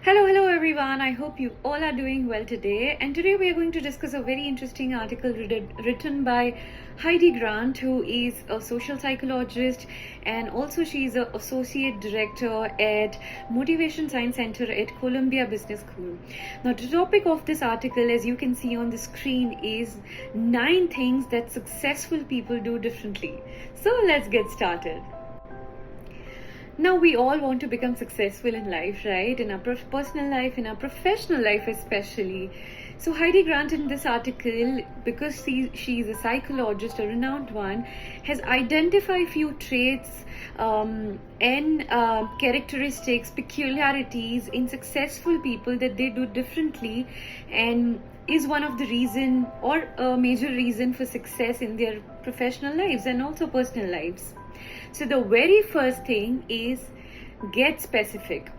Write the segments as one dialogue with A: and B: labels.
A: Hello everyone. I hope you all are doing well today. And today we are going to discuss a very interesting article written by Heidi Grant, who is a social psychologist, and also she is an associate director at Motivation Science Center at Columbia Business School. Now, the topic of this article, as you can see on the screen, is 9 things that successful people do differently. So let's get started. Now, we all want to become successful in life, right? In our personal life, in our professional life, especially. So, Heidi Grant, in this article, because she is a psychologist, a renowned one, has identified few traits and characteristics, peculiarities in successful people that they do differently, and is one of the reason or a major reason for success in their professional lives and also personal lives. So the very first thing is get specific.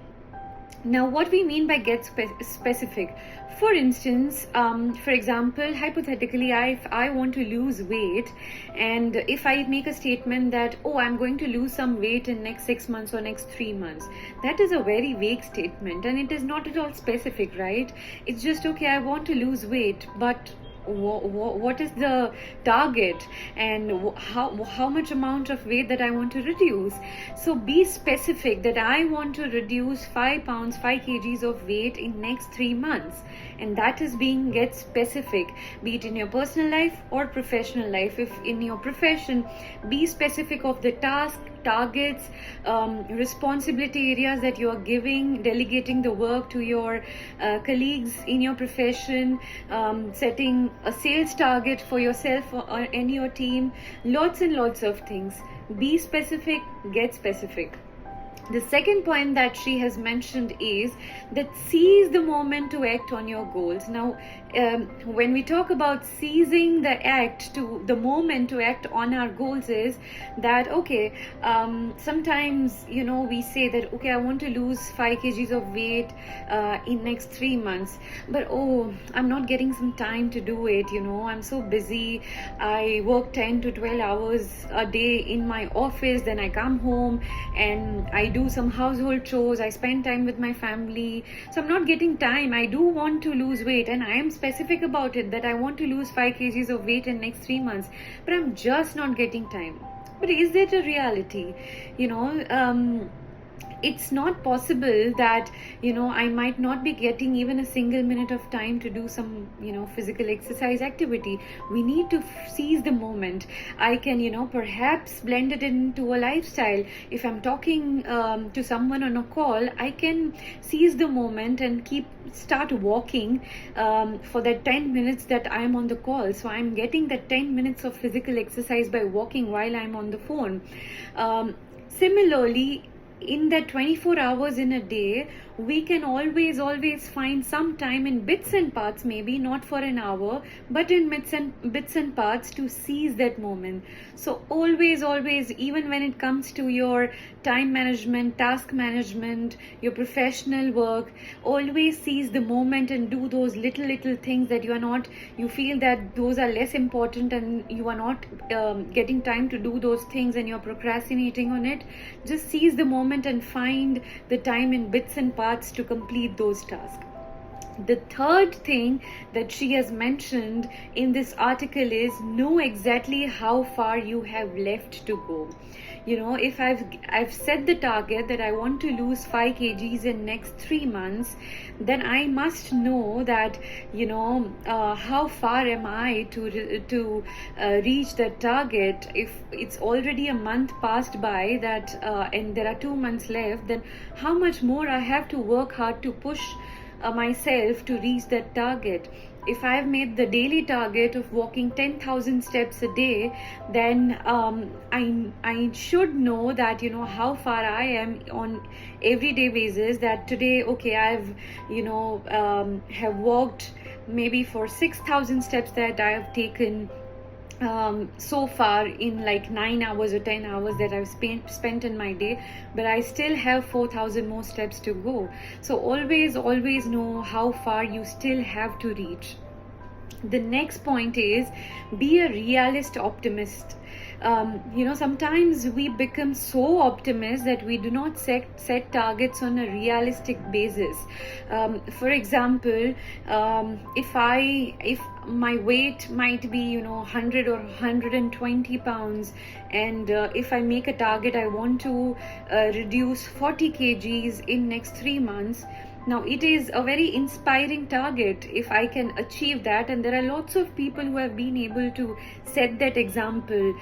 A: Now, what we mean by get specific, for instance, for example, hypothetically, if I want to lose weight, and if I make a statement that, oh, I'm going to lose some weight in next 6 months or next 3 months, that is a very vague statement, and it is not at all specific, right? It's just, okay, I want to lose weight, but what is the target, and how much amount of weight that I want to reduce? So be specific that I want to reduce 5 pounds, 5 kgs of weight in next 3 months, and that is being get specific, be it in your personal life or professional life. If in your profession, be specific of the task, targets, responsibility areas that you are giving, delegating the work to your colleagues in your profession, setting a sales target for yourself and your team, lots and lots of things. Be specific, get specific. The second point that she has mentioned is that seize the moment to act on your goals. Now, when we talk about seizing the moment to act on our goals, is that, okay, sometimes, we say that, okay, I want to lose 5 kgs of weight in next 3 months, but oh, I'm not getting some time to do it, I'm so busy. I work 10 to 12 hours a day in my office, then I come home and I do some household chores, I spend time with my family, so I'm not getting time. I do want to lose weight, and I am specific about it that I want to lose 5 kgs of weight in next 3 months, but I'm just not getting time. But is that a reality? It's not possible that I might not be getting even a single minute of time to do some physical exercise activity. We need to seize the moment. I can perhaps blend it into a lifestyle. If I'm talking to someone on a call, I can seize the moment and start walking for that 10 minutes that I'm on the call. So I'm getting that 10 minutes of physical exercise by walking while I'm on the phone. Similarly, in that 24 hours in a day, we can always find some time in bits and parts, maybe not for an hour, but in bits and parts, to seize that moment. So always, even when it comes to your time management, task management, your professional work, always seize the moment and do those little things that you feel that those are less important, and you are not getting time to do those things and you're procrastinating on it. Just seize the moment and find the time in bits and parts to complete those tasks. The third thing that she has mentioned in this article is know exactly how far you have left to go. If I've set the target that I want to lose 5 kgs in next 3 months, then I must know that how far am I to reach that target. If it's already a month passed by that and there are 2 months left, then how much more I have to work hard to push myself to reach that target. If I've made the daily target of walking 10,000 steps a day, then I should know that how far I am on everyday basis. That today, okay, I've have walked maybe for 6,000 steps that I have taken so far in like 9 hours or 10 hours that I've spent in my day, but I still have 4,000 more steps to go. So always know how far you still have to reach. The next point is be a realist optimist. Sometimes we become so optimist that we do not set targets on a realistic basis. For example, if my weight might be 100 or 120 pounds, and if I make a target, I want to reduce 40 kgs in next 3 months. Now, it is a very inspiring target if I can achieve that, and there are lots of people who have been able to set that example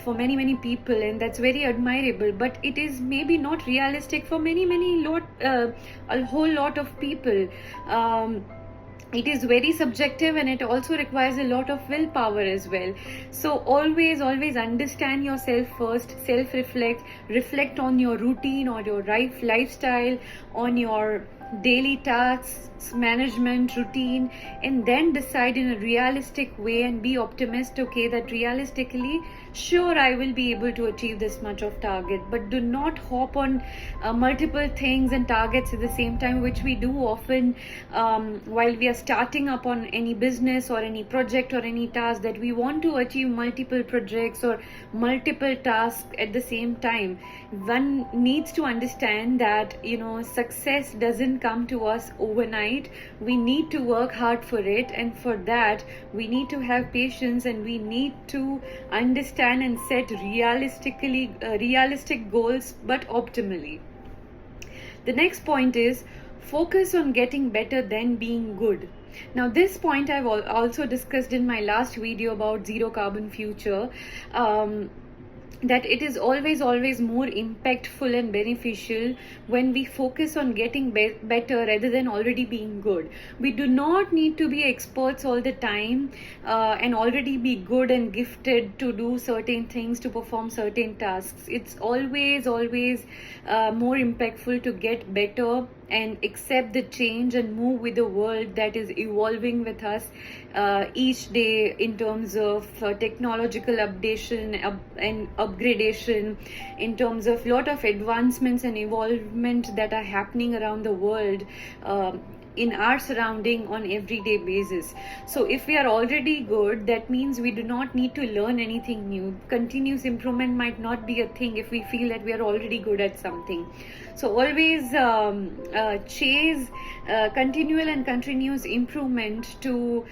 A: for many, many people, and that's very admirable. But it is maybe not realistic for a whole lot of people. It is very subjective, and it also requires a lot of willpower as well. So always understand yourself first, reflect on your routine or your lifestyle, on your daily tasks management routine, and then decide in a realistic way and be optimistic, okay, that realistically, sure, I will be able to achieve this much of target. But do not hop on multiple things and targets at the same time, which we do often while we are starting up on any business or any project or any task, that we want to achieve multiple projects or multiple tasks at the same time. One needs to understand that success doesn't come to us overnight. We need to work hard for it, and for that we need to have patience, and we need to understand and set realistic goals, but optimally. The next point is focus on getting better than being good. Now, this point I've also discussed in my last video about zero carbon future. That it is always more impactful and beneficial when we focus on getting better rather than already being good. We do not need to be experts all the time and already be good and gifted to do certain things, to perform certain tasks. It's always more impactful to get better and accept the change and move with the world that is evolving with us each day in terms of technological updation and upgradation, in terms of lot of advancements and evolvement that are happening around the world in our surrounding on everyday basis. So if we are already good, that means we do not need to learn anything new. Continuous improvement might not be a thing if we feel that we are already good at something. So always chase continual and continuous improvement to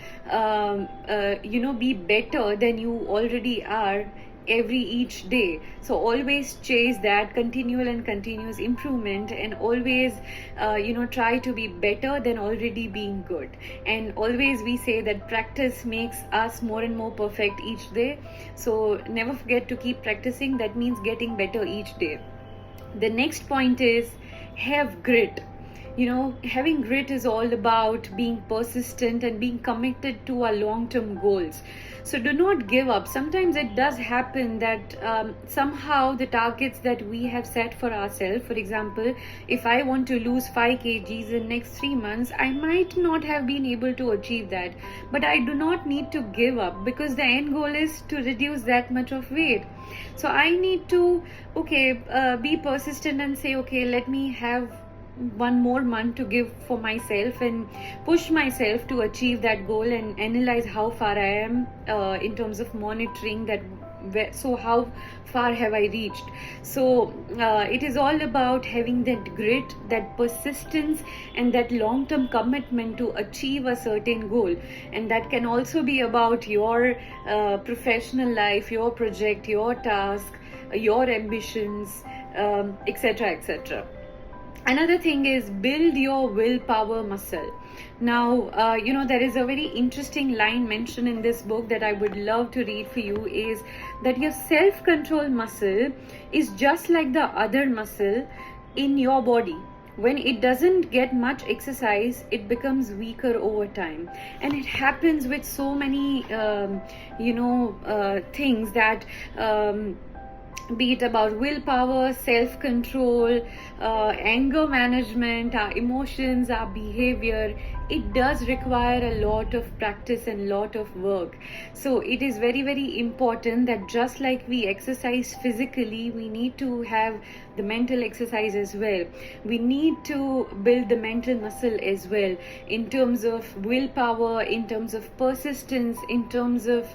A: be better than you already are each day. So always chase that continual and continuous improvement, and always try to be better than already being good. And always we say that practice makes us more and more perfect each day. So never forget to keep practicing. That means getting better each day. The next point is have grit. Having grit is all about being persistent and being committed to our long-term goals. So do not give up. Sometimes it does happen that somehow the targets that we have set for ourselves, for example, if I want to lose 5 kgs in next 3 months, I might not have been able to achieve that. But I do not need to give up, because the end goal is to reduce that much of weight. So I need to, be persistent and say, okay, let me have one more month to give for myself and push myself to achieve that goal, and analyze how far I am in terms of monitoring that. So how far have I reached? So it is all about having that grit, that persistence, and that long-term commitment to achieve a certain goal. And that can also be about your professional life, your project, your task, your ambitions, etc. Another thing is build your willpower muscle. Now, there is a very interesting line mentioned in this book that I would love to read for you, is that your self-control muscle is just like the other muscle in your body. When it doesn't get much exercise, it becomes weaker over time. And it happens with so many, things that be it about willpower, self-control, anger management, our emotions, our behavior. It does require a lot of practice and lot of work. So it is very important that just like we exercise physically, we need to have the mental exercise as well. We need to build the mental muscle as well, in terms of willpower, in terms of persistence, in terms of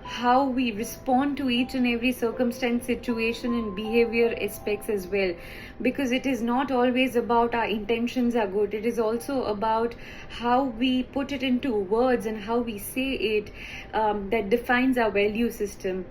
A: how we respond to each and every circumstance, situation, and behavior aspects as well, because it is not always about our intentions are good, it is also about how we put it into words and how we say it, that defines our value system.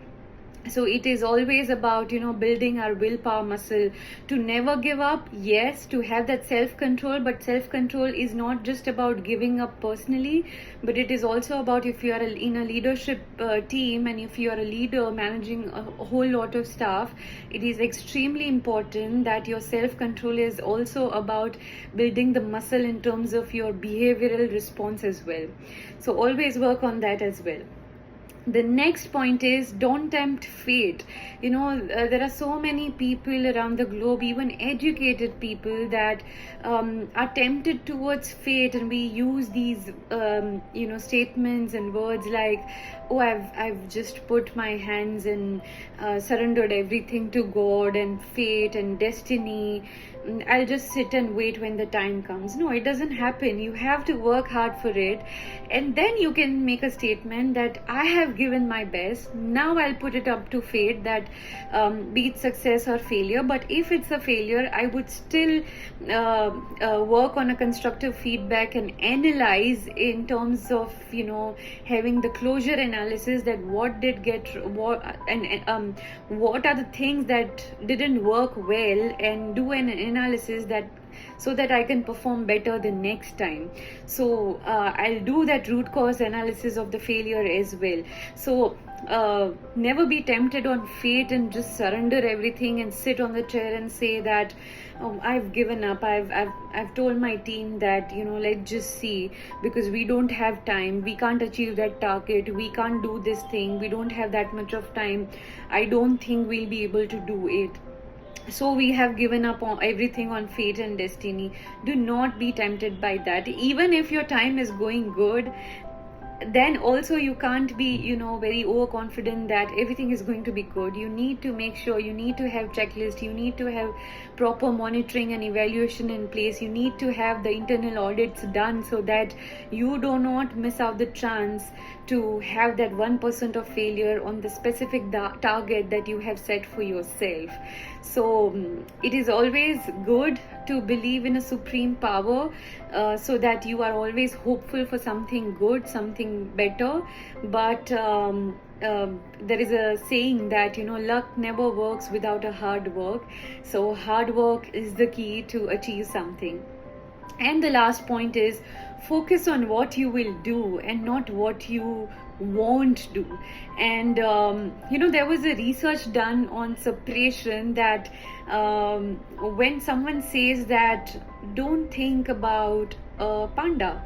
A: So it is always about, building our willpower muscle to never give up. Yes, to have that self control, but self control is not just about giving up personally, but it is also about, if you are in a leadership team, and if you are a leader managing a whole lot of staff, it is extremely important that your self control is also about building the muscle in terms of your behavioral response as well. So always work on that as well. The next point is, don't tempt fate. There are so many people around the globe, even educated people, that are tempted towards fate, and we use these statements and words like, oh, I've just put my hands and surrendered everything to God and fate and destiny. I'll just sit and wait when the time comes. No, it doesn't happen. You have to work hard for it, and then you can make a statement that I have given my best. Now I'll put it up to fate, that be it success or failure. But if it's a failure, I would still work on a constructive feedback and analyze in terms of having the closure analysis, that what did get what, and what are the things that didn't work well, and do an analysis that, so that I can perform better the next time. So I'll do that root cause analysis of the failure as well. So never be tempted on fate and just surrender everything and sit on the chair and say that, oh, I've given up. I've told my team that, let's just see, because we don't have time, we can't achieve that target, we can't do this thing, we don't have that much of time, I don't think we'll be able to do it. So we have given up on everything on fate and destiny. Do not be tempted by that. Even if your time is going good, then also you can't be very overconfident that everything is going to be good. You need to make sure, you need to have checklist, you need to have proper monitoring and evaluation in place, you need to have the internal audits done, so that you do not miss out the chance to have that 1% of failure on the specific target that you have set for yourself. So it is always good to believe in a supreme power, so that you are always hopeful for something good, something better. But there is a saying that luck never works without a hard work. So hard work is the key to achieve something. And the last point is, focus on what you will do and not what you won't do. And there was a research done on separation, that when someone says that, don't think about a panda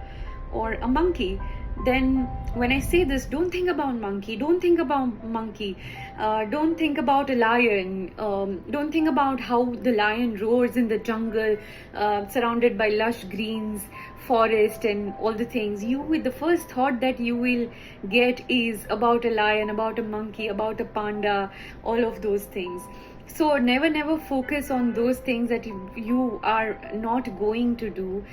A: or a monkey, then when I say this, don't think about monkey, don't think about monkey, don't think about a lion, don't think about how the lion roars in the jungle, surrounded by lush greens, forest, and all the things. The first thought that you will get is about a lion, about a monkey, about a panda, all of those things. So never focus on those things that you are not going to do.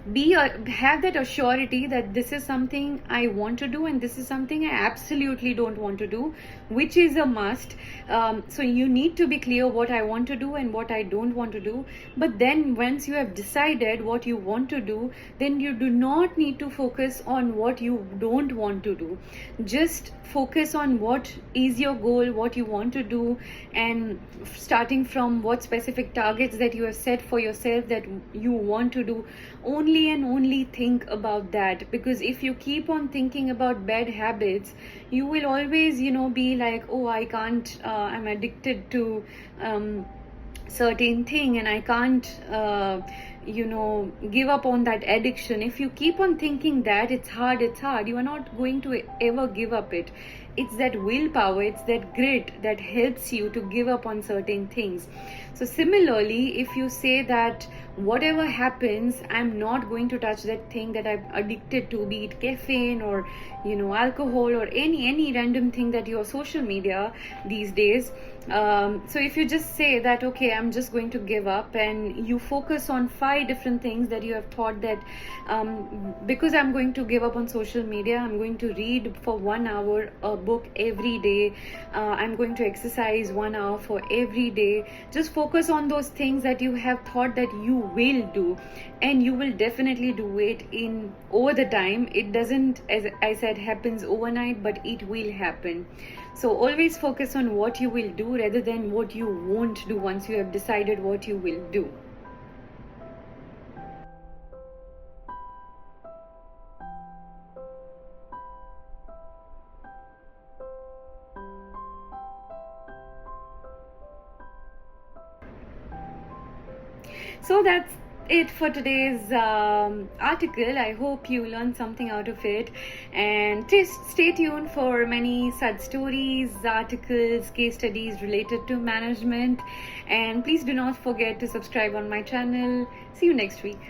A: Have that assurity that this is something I want to do, and this is something I absolutely don't want to do, which is a must. So you need to be clear what I want to do and what I don't want to do. But then once you have decided what you want to do, then you do not need to focus on what you don't want to do. Just focus on what is your goal, what you want to do, and starting from what specific targets that you have set for yourself that you want to do. Only and only think about that, because if you keep on thinking about bad habits, you will always be like, oh, I can't, I'm addicted to certain thing, and I can't give up on that addiction. If you keep on thinking that it's hard, you are not going to ever give up it. It's that willpower, it's that grit that helps you to give up on certain things. So similarly, if you say that whatever happens, I'm not going to touch that thing that I'm addicted to, be it caffeine or alcohol or any random thing that your social media these days, So if you just say that, okay, I'm just going to give up, and you focus on 5 different things that you have thought that, because I'm going to give up on social media, I'm going to read for 1 hour a book every day, I'm going to exercise 1 hour for every day. Just focus on those things that you have thought that you will do, and you will definitely do it in over the time. It doesn't, as I said, happens overnight, but it will happen. So always focus on what you will do rather than what you won't do once you have decided what you will do. So that's it for today's article. I hope you learned something out of it, and stay tuned for many such stories, articles, case studies related to management. And please do not forget to subscribe on my channel. See you next week.